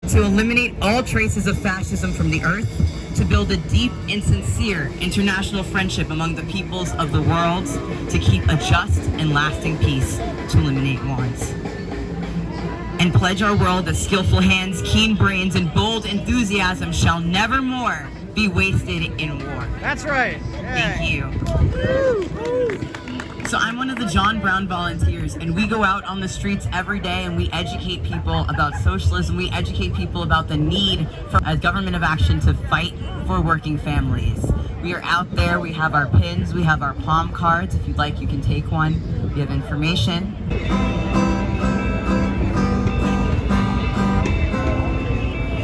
to eliminate all traces of fascism from the earth, to build a deep and sincere international friendship among the peoples of the world, to keep a just and lasting peace, to eliminate wars. And pledge our world that skillful hands, keen brains, and bold enthusiasm shall never more be wasted in war. That's right. Thank you. So I'm one of the John Brown volunteers, and we go out on the streets every day and we educate people about socialism. We educate people about the need for a government of action to fight for working families. We are out there, we have our pins, we have our palm cards. If you'd like, you can take one. We have information.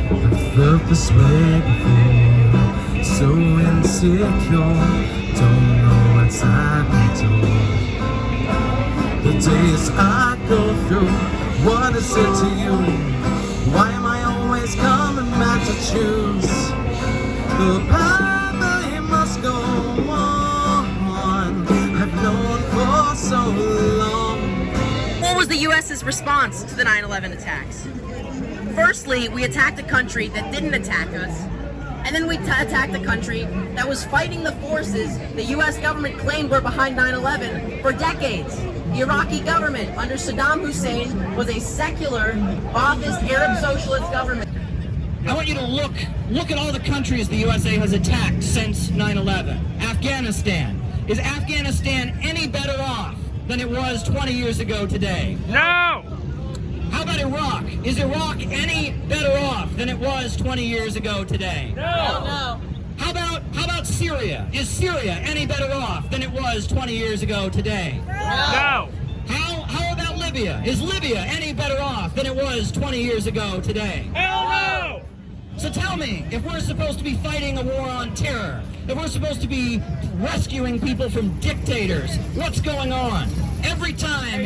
I've felt this way before, so insecure. Don't know what's happening to the days I go through. What is it to you? Why am I always coming back to choose the path I must go on? I've known for so long. What was the U.S.'s response to the 9/11 attacks? Firstly, we attacked a country that didn't attack us. And then we attacked a country that was fighting the forces the U.S. government claimed were behind 9/11 for decades. The Iraqi government under Saddam Hussein was a secular, Ba'athist Arab socialist government. I want you to look at all the countries the USA has attacked since 9/11. Afghanistan. Is Afghanistan any better off than it was 20 years ago today? No! How about Iraq? Is Iraq any better off than it was 20 years ago today? No! How about Syria? Is Syria any better off than it was 20 years ago today? No! How about Libya? Is Libya any better off than it was 20 years ago today? Hell no! So tell me, if we're supposed to be fighting a war on terror, if we're supposed to be rescuing people from dictators, what's going on? Every time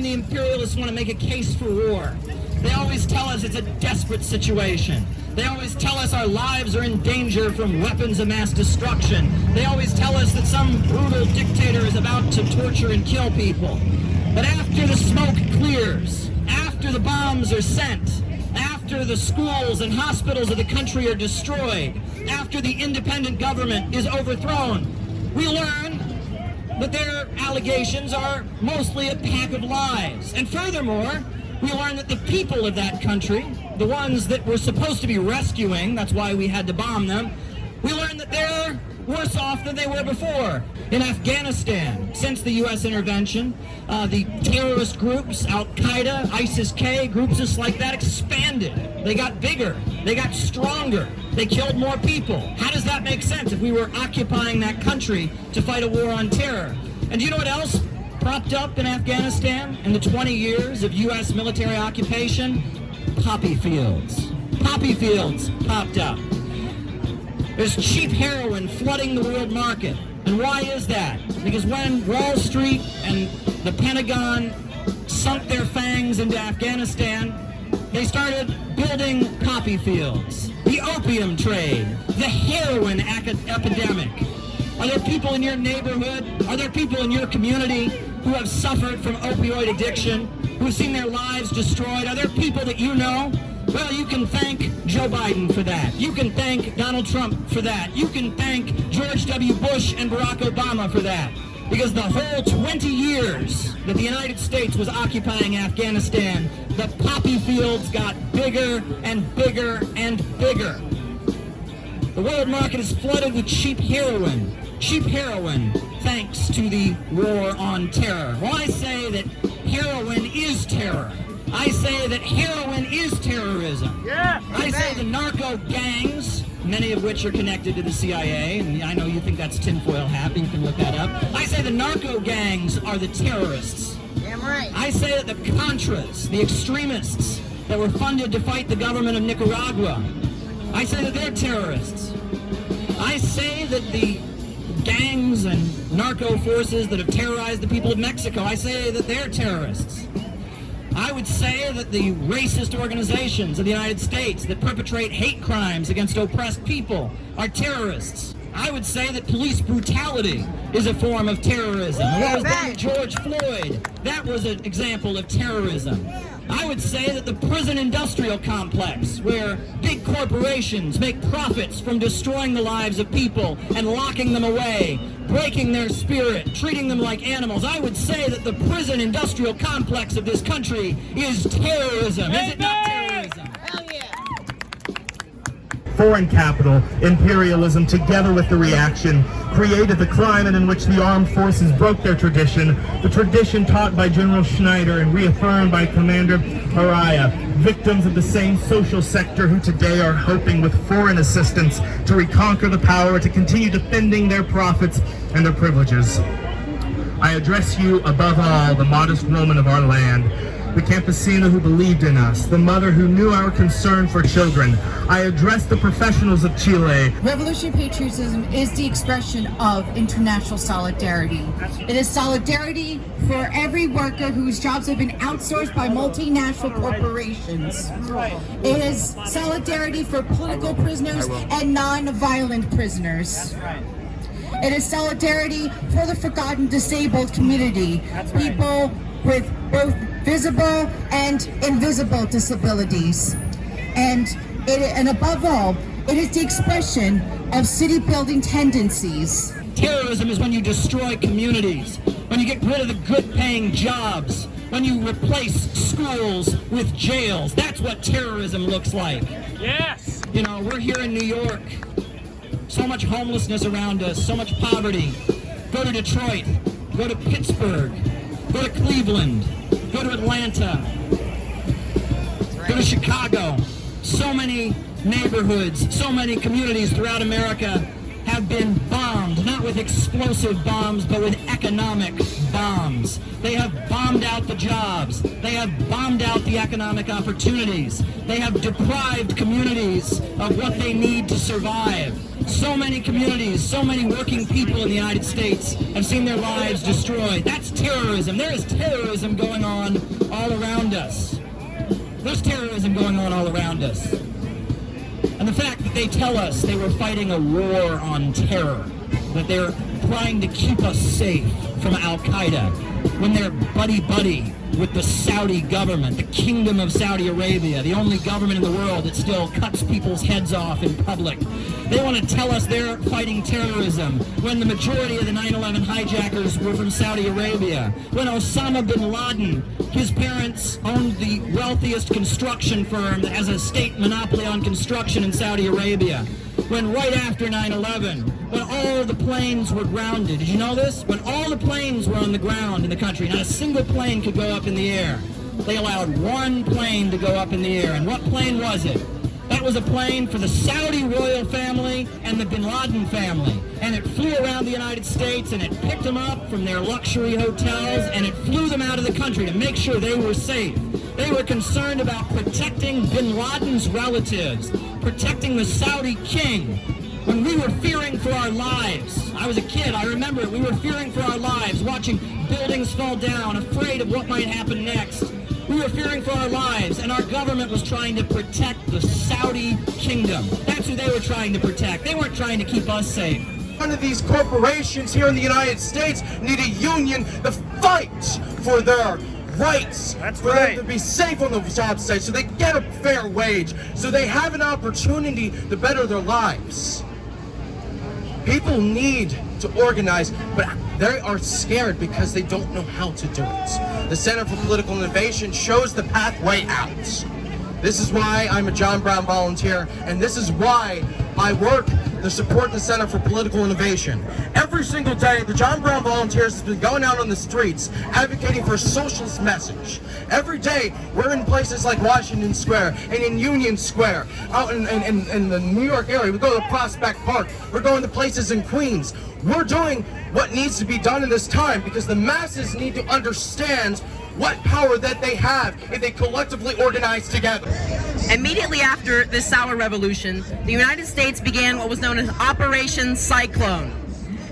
the imperialists want to make a case for war, they always tell us it's a desperate situation. They always tell us our lives are in danger from weapons of mass destruction. They always tell us that some brutal dictator is about to torture and kill people. But after the smoke clears, after the bombs are sent, after the schools and hospitals of the country are destroyed, after the independent government is overthrown, we learn that their allegations are mostly a pack of lies. And furthermore, we learn that the people of that country, the ones that we're supposed to be rescuing, that's why we had to bomb them, we learn that they're worse off than they were before. In Afghanistan, since the U.S. intervention, the terrorist groups, Al-Qaeda, ISIS-K, groups just like that expanded. They got bigger. They got stronger. They killed more people. How does that make sense if we were occupying that country to fight a war on terror? And do you know what else propped up in Afghanistan in the 20 years of U.S. military occupation? Poppy fields. Poppy fields popped up. There's cheap heroin flooding the world market. And why is that? Because when Wall Street and the Pentagon sunk their fangs into Afghanistan, they started building poppy fields. The opium trade, the heroin epidemic. Are there people in your neighborhood? Are there people in your community who have suffered from opioid addiction, who have seen their lives destroyed? Are there people that you know? Well, you can thank Joe Biden for that. You can thank Donald Trump for that. You can thank George W. Bush and Barack Obama for that. Because the whole 20 years that the United States was occupying Afghanistan, the poppy fields got bigger and bigger and bigger. The world market is flooded with cheap heroin thanks to the war on terror. Well, I say that heroin is terror. I say that heroin is terrorism. Yeah. I say the narco gangs, many of which are connected to the CIA, and I know you think that's tinfoil hat, but you can look that up. I say the narco gangs are the terrorists. Damn right. I say that the Contras, the extremists that were funded to fight the government of Nicaragua, I say that they're terrorists. I say that the gangs and narco forces that have terrorized the people of Mexico, I say that they're terrorists. I would say that the racist organizations of the United States that perpetrate hate crimes against oppressed people are terrorists. I would say that police brutality is a form of terrorism. What was done to George Floyd, that was an example of terrorism. I would say that the prison industrial complex, where big corporations make profits from destroying the lives of people and locking them away, breaking their spirit, treating them like animals, I would say that the prison industrial complex of this country is terrorism. Is it not terrorism? Hell yeah. Foreign capital, imperialism, together with the reaction, created the climate in which the armed forces broke their tradition, the tradition taught by General Schneider and reaffirmed by Commander Araya, victims of the same social sector who today are hoping with foreign assistance to reconquer the power, to continue defending their profits and their privileges. I address you above all, the modest woman of our land, the campesina who believed in us, the mother who knew our concern for children. I address the professional of Chile. Revolutionary patriotism is the expression of international solidarity. It is solidarity for every worker whose jobs have been outsourced by multinational corporations. It is solidarity for political prisoners and non-violent prisoners. It is solidarity for the forgotten disabled community, people with both visible and invisible disabilities. And above all, it is the expression of city-building tendencies. Terrorism is when you destroy communities, when you get rid of the good-paying jobs, when you replace schools with jails. That's what terrorism looks like. Yes. You know, we're here in New York. So much homelessness around us, so much poverty. Go to Detroit, go to Pittsburgh, go to Cleveland, go to Atlanta, go to Chicago. So many neighborhoods, so many communities throughout America have been bombed, not with explosive bombs, but with economic bombs. They have bombed out the jobs. They have bombed out the economic opportunities. They have deprived communities of what they need to survive. So many communities, so many working people in the United States have seen their lives destroyed. That's terrorism. There is terrorism going on all around us. There's terrorism going on all around us. And the fact that they tell us they were fighting a war on terror, that they're trying to keep us safe from Al-Qaeda, when they're buddy-buddy with the Saudi government, the Kingdom of Saudi Arabia, the only government in the world that still cuts people's heads off in public. They want to tell us they're fighting terrorism when the majority of the 9/11 hijackers were from Saudi Arabia. When Osama Bin Laden, his parents owned the wealthiest construction firm that has a state monopoly on construction in Saudi Arabia. When right after 9/11, when all the planes were grounded, did you know this? When all the planes were on the ground in the country, not a single plane could go up in the air. They allowed one plane to go up in the air. And what plane was it? That was a plane for the Saudi royal family and the Bin Laden family. And it flew around the United States and it picked them up from their luxury hotels and it flew them out of the country to make sure they were safe. They were concerned about protecting Bin Laden's relatives, protecting the Saudi king. When we were fearing for our lives, I was a kid, I remember it, we were fearing for our lives, watching buildings fall down, afraid of what might happen next. We were fearing for our lives, and our government was trying to protect the Saudi kingdom. That's who they were trying to protect. They weren't trying to keep us safe. One of these corporations here in the United States need a union to fight for their rights, That's for right. them to be safe on the job site, so they get a fair wage, so they have an opportunity to better their lives. People need to organize, but they are scared because they don't know how to do it. The Center for Political Innovation shows the pathway out. This is why I'm a John Brown volunteer, and this is why I work to support the Center for Political Innovation. Every single day, the John Brown Volunteers has been going out on the streets advocating for a socialist message. Every day, we're in places like Washington Square and in Union Square, out in the New York area. We go to Prospect Park. We're going to places in Queens. We're doing what needs to be done in this time because the masses need to understand what power that they have if they collectively organize together. Immediately after this sour revolution, the United States began what was known as Operation Cyclone,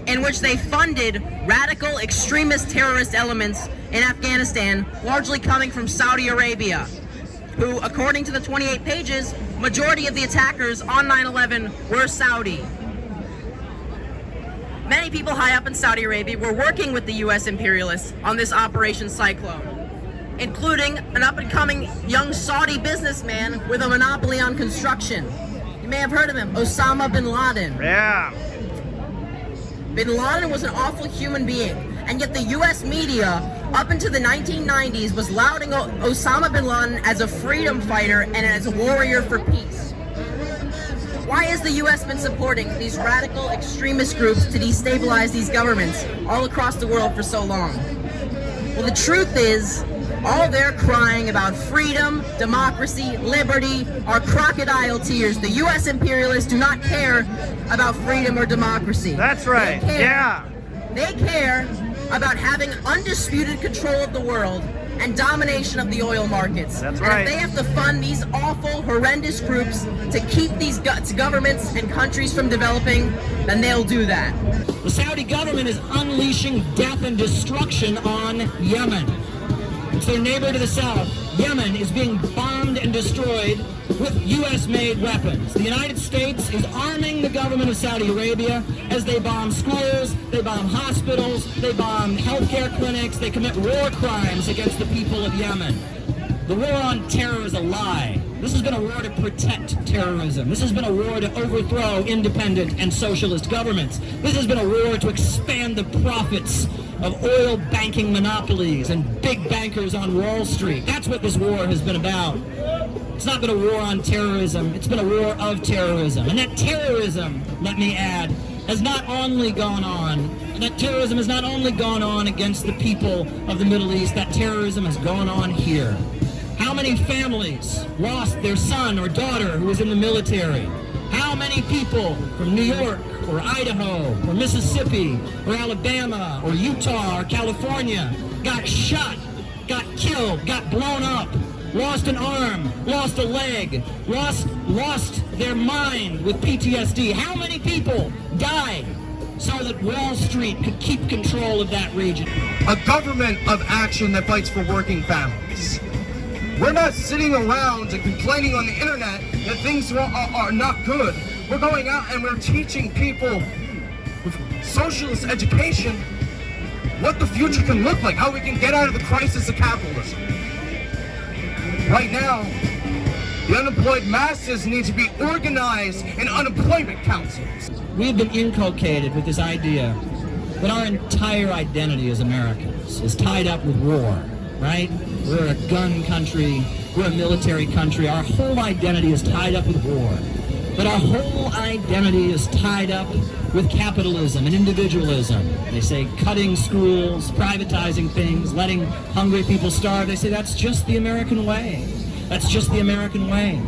in which they funded radical extremist terrorist elements in Afghanistan, largely coming from Saudi Arabia, who, according to the 28 pages, majority of the attackers on 9/11 were Saudi. Many people high up in Saudi Arabia were working with the U.S. imperialists on this Operation Cyclone. including an up-and-coming young Saudi businessman with a monopoly on construction. You may have heard of him, Osama Bin Laden. Yeah. Bin Laden was an awful human being, and yet the US media, up into the 1990s, was lauding Osama Bin Laden as a freedom fighter and as a warrior for peace. Why has the US been supporting these radical extremist groups to destabilize these governments all across the world for so long? Well, the truth is, all they're crying about freedom, democracy, liberty are crocodile tears. The US imperialists do not care about freedom or democracy. That's right. They care about having undisputed control of the world and domination of the oil markets. That's and right. if they have to fund these awful, horrendous groups to keep these governments and countries from developing, then they'll do that. The Saudi government is unleashing death and destruction on Yemen. It's their neighbor to the south. Yemen is being bombed and destroyed with U.S.-made weapons. The United States is arming the government of Saudi Arabia as they bomb schools, they bomb hospitals, they bomb healthcare clinics, they commit war crimes against the people of Yemen. The war on terror is a lie. This has been a war to protect terrorism. This has been a war to overthrow independent and socialist governments. This has been a war to expand the profits of oil banking monopolies and big bankers on Wall Street. That's what this war has been about. It's not been a war on terrorism, it's been a war of terrorism. And that terrorism, let me add, has not only gone on, against the people of the Middle East, that terrorism has gone on here. How many families lost their son or daughter who was in the military? How many people from New York or Idaho or Mississippi or Alabama or Utah or California got shot, got killed, got blown up, lost an arm, lost a leg, lost their mind with PTSD? How many people died so that Wall Street could keep control of that region? A government of action that fights for working families. We're not sitting around and complaining on the internet that things are not good. We're going out and we're teaching people with socialist education what the future can look like, how we can get out of the crisis of capitalism. Right now, the unemployed masses need to be organized in unemployment councils. We have been inculcated with this idea that our entire identity as Americans is tied up with war, right? We're a gun country, we're a military country, our whole identity is tied up with war. But our whole identity is tied up with capitalism and individualism. They say cutting schools, privatizing things, letting hungry people starve. They say that's just the American way. That's just the American way.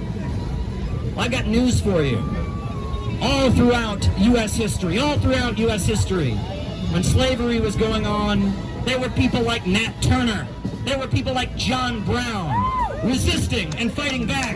Well, I've got news for you. All throughout U.S. history, when slavery was going on, there were people like Nat Turner. There were people like John Brown resisting and fighting back.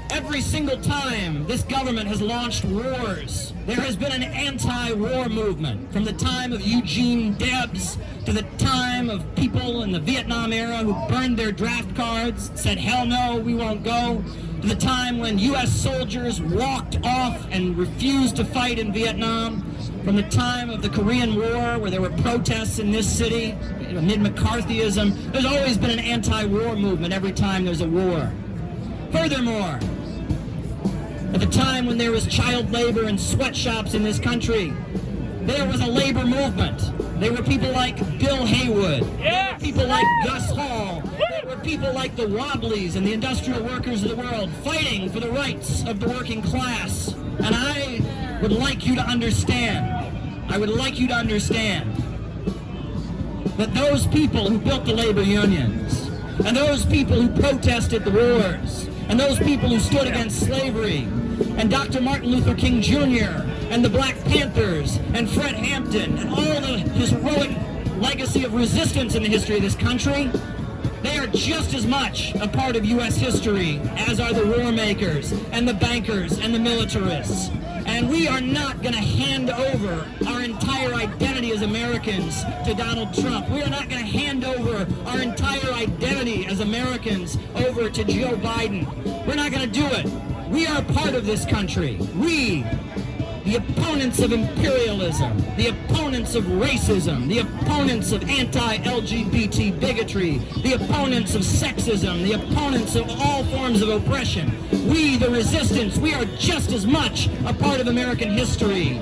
Every single time this government has launched wars, there has been an anti-war movement. From the time of Eugene Debs to the time of people in the Vietnam era who burned their draft cards, said, hell no, we won't go, to the time when U.S. soldiers walked off and refused to fight in Vietnam, from the time of the Korean War where there were protests in this city, amid McCarthyism. There's always been an anti-war movement every time there's a war. Furthermore, at the time when there was child labor in sweatshops in this country, there was a labor movement. There were people like Bill Haywood. There were people like Gus Hall. There were people like the Wobblies and the industrial workers of the world fighting for the rights of the working class. And I would like you to understand, that those people who built the labor unions, and those people who protested the wars, and those people who stood against slavery, and Dr. Martin Luther King Jr., and the Black Panthers, and Fred Hampton, and all the heroic legacy of resistance in the history of this country, they are just as much a part of U.S. history as are the war makers, and the bankers, and the militarists. And we are not going to hand over our entire identity as Americans to Donald Trump. We are not going to hand over our entire identity as Americans over to Joe Biden. We're not going to do it. We are part of this country. We, the opponents of imperialism, the opponents of racism, the opponents of anti-LGBT bigotry, the opponents of sexism, the opponents of all forms of oppression. We, the resistance, we are just as much a part of American history.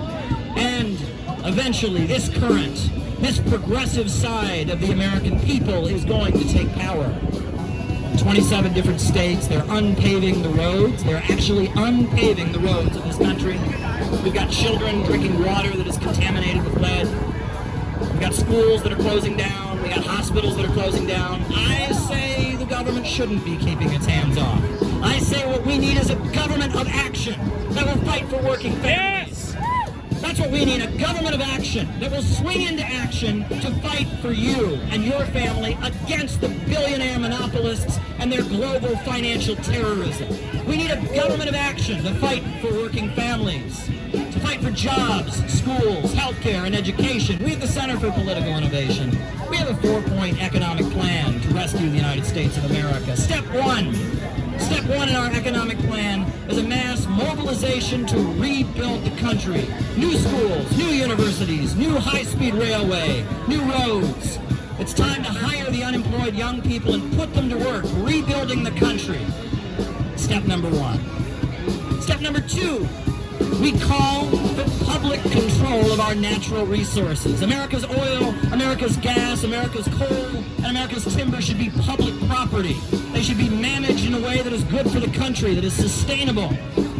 And eventually, this current, this progressive side of the American people is going to take power. 27 different states, they're unpaving the roads. They're actually unpaving the roads of this country. We've got children drinking water that is contaminated with lead. We've got schools that are closing down. We got hospitals that are closing down. I say the government shouldn't be keeping its hands off. I say what we need is a government of action that will fight for working families. That's what we need, a government of action that will swing into action to fight for you and your family against the billionaire monopolists and their global financial terrorism. We need a government of action to fight for working families, to fight for jobs, schools, healthcare, and education. We have the Center for Political Innovation. We have a 4-point economic plan to rescue the United States of America. Step one in our economic plan is a mass mobilization to rebuild the country. New schools, new universities, new high-speed railway, new roads. It's time to hire the unemployed young people and put them to work, rebuilding the country. Step number one. Step number two, we call for public control of our natural resources. America's oil, America's gas, America's coal, and America's timber should be public property. They should be managed in a way that is good for the country, that is sustainable.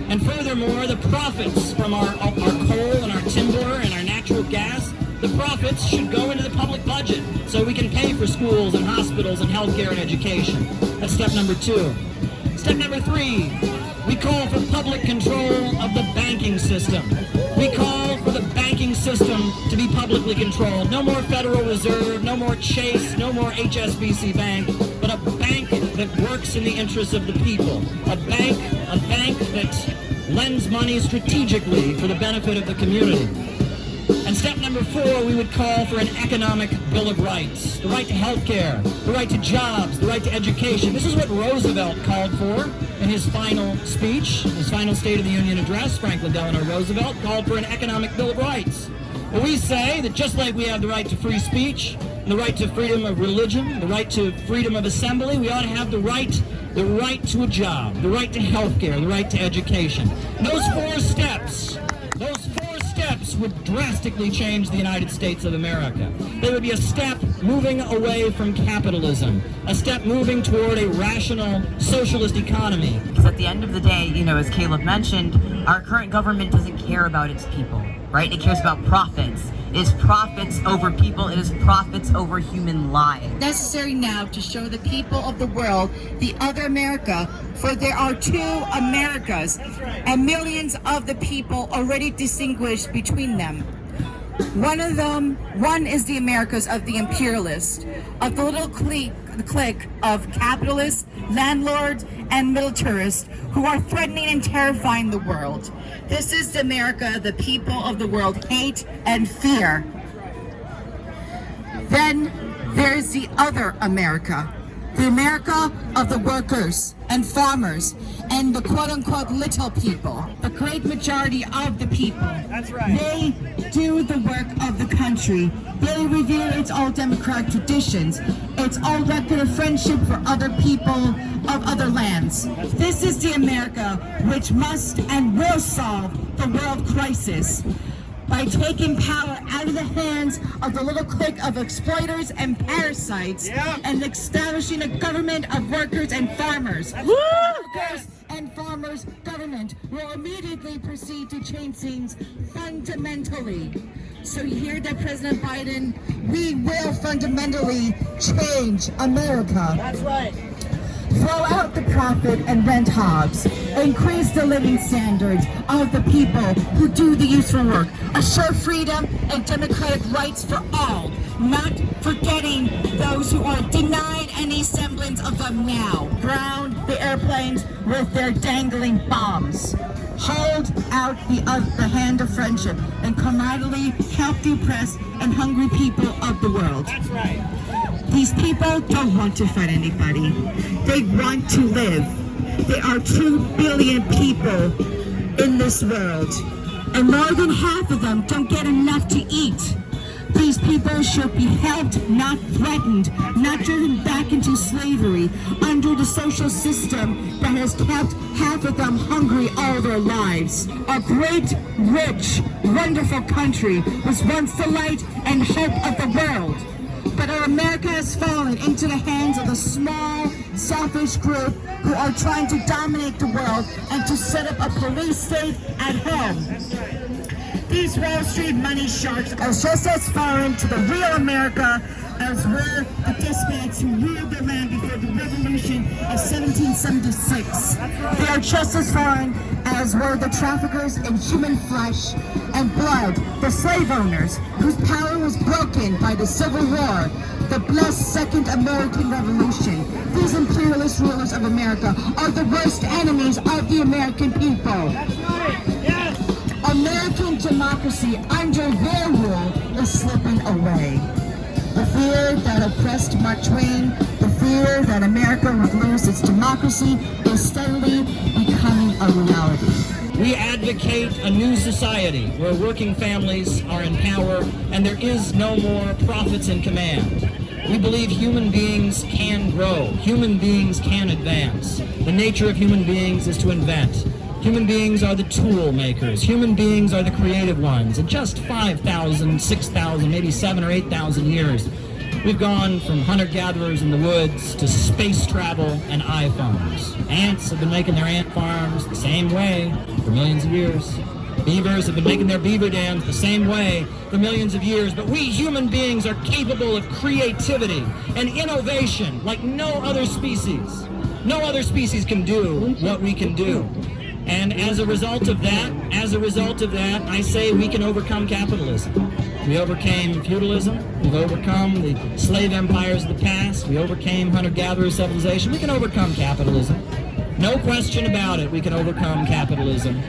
And furthermore, the profits from our coal and our timber and our natural gas, the profits should go into the public budget so we can pay for schools and hospitals and healthcare and education. That's step number two. Step number three, we call for public control of the banking system. We call for the banking system to be publicly controlled. No more Federal Reserve, no more Chase, no more HSBC Bank, but a bank that works in the interests of the people. A bank that lends money strategically for the benefit of the community. And step number four, we would call for an economic Bill of Rights. The right to health care, the right to jobs, the right to education. This is what Roosevelt called for in his final speech, his final State of the Union address. Franklin Delano Roosevelt called for an economic Bill of Rights. But we say that just like we have the right to free speech, the right to freedom of religion, the right to freedom of assembly, we ought to have the right to a job, the right to health care, the right to education. Those four steps would drastically change the United States of America. They would be a step moving away from capitalism, a step moving toward a rational socialist economy. Because at the end of the day, as Caleb mentioned, our current government doesn't care about its people, right? It cares about profits. It is profits over people. It is profits over human lives. Necessary now to show the people of the world the other America, for there are two Americas, and millions of the people already distinguished between them. One is the Americas of the imperialists, of the little clique of capitalists, landlords, and militarists who are threatening and terrifying the world. This is the America the people of the world hate and fear. Then there's the other America, the America of the workers and farmers and the quote-unquote little people, the great majority of the people. That's right. They do the work of the country. They revere its old democratic traditions, its old record of friendship for other people of other lands. This is the America which must and will solve the world crisis by taking power out of the hands of the little clique of exploiters and parasites and establishing a government of workers and farmers. Workers and farmers government will immediately proceed to change things fundamentally. So you hear that, President Biden? We will fundamentally change America. That's right. Throw out the profit and rent hogs. Increase the living standards of the people who do the useful work. Assure freedom and democratic rights for all, not forgetting those who are denied any semblance of them now. Ground the airplanes with their dangling bombs. Hold out the hand of friendship and commodity help the oppressed and hungry people of the world. That's right. These people don't want to fight anybody. They want to live. There are 2 billion people in this world, and more than half of them don't get enough to eat. These people should be helped, not threatened, not driven back into slavery under the social system that has kept half of them hungry all their lives. Our great, rich, wonderful country was once the light and hope of the world. But our America has fallen into the hands of a small, selfish group who are trying to dominate the world and to set up a police state at home. These Wall Street money sharks are just as foreign to the real America as were the despots who ruled the land before the Revolution of 1776. They are just as foreign as were the traffickers in human flesh and blood, the slave owners whose power was broken by the Civil War, the blessed Second American Revolution. These imperialist rulers of America are the worst enemies of the American people. American democracy under their rule is slipping away. The fear that oppressed Mark Twain, the fear that America would lose its democracy is steadily becoming a reality. We advocate a new society where working families are in power and there is no more prophets in command. We believe human beings can grow, human beings can advance. The nature of human beings is to invent. Human beings are the tool makers. Human beings are the creative ones. In just 5,000, 6,000, maybe 7,000 or 8,000 years, we've gone from hunter-gatherers in the woods to space travel and iPhones. Ants have been making their ant farms the same way for millions of years. Beavers have been making their beaver dams the same way for millions of years. But we human beings are capable of creativity and innovation like no other species. No other species can do what we can do. And as a result of that, I say we can overcome capitalism. We overcame feudalism. We've overcome the slave empires of the past. We overcame hunter-gatherer civilization. We can overcome capitalism. No question about it, we can overcome capitalism.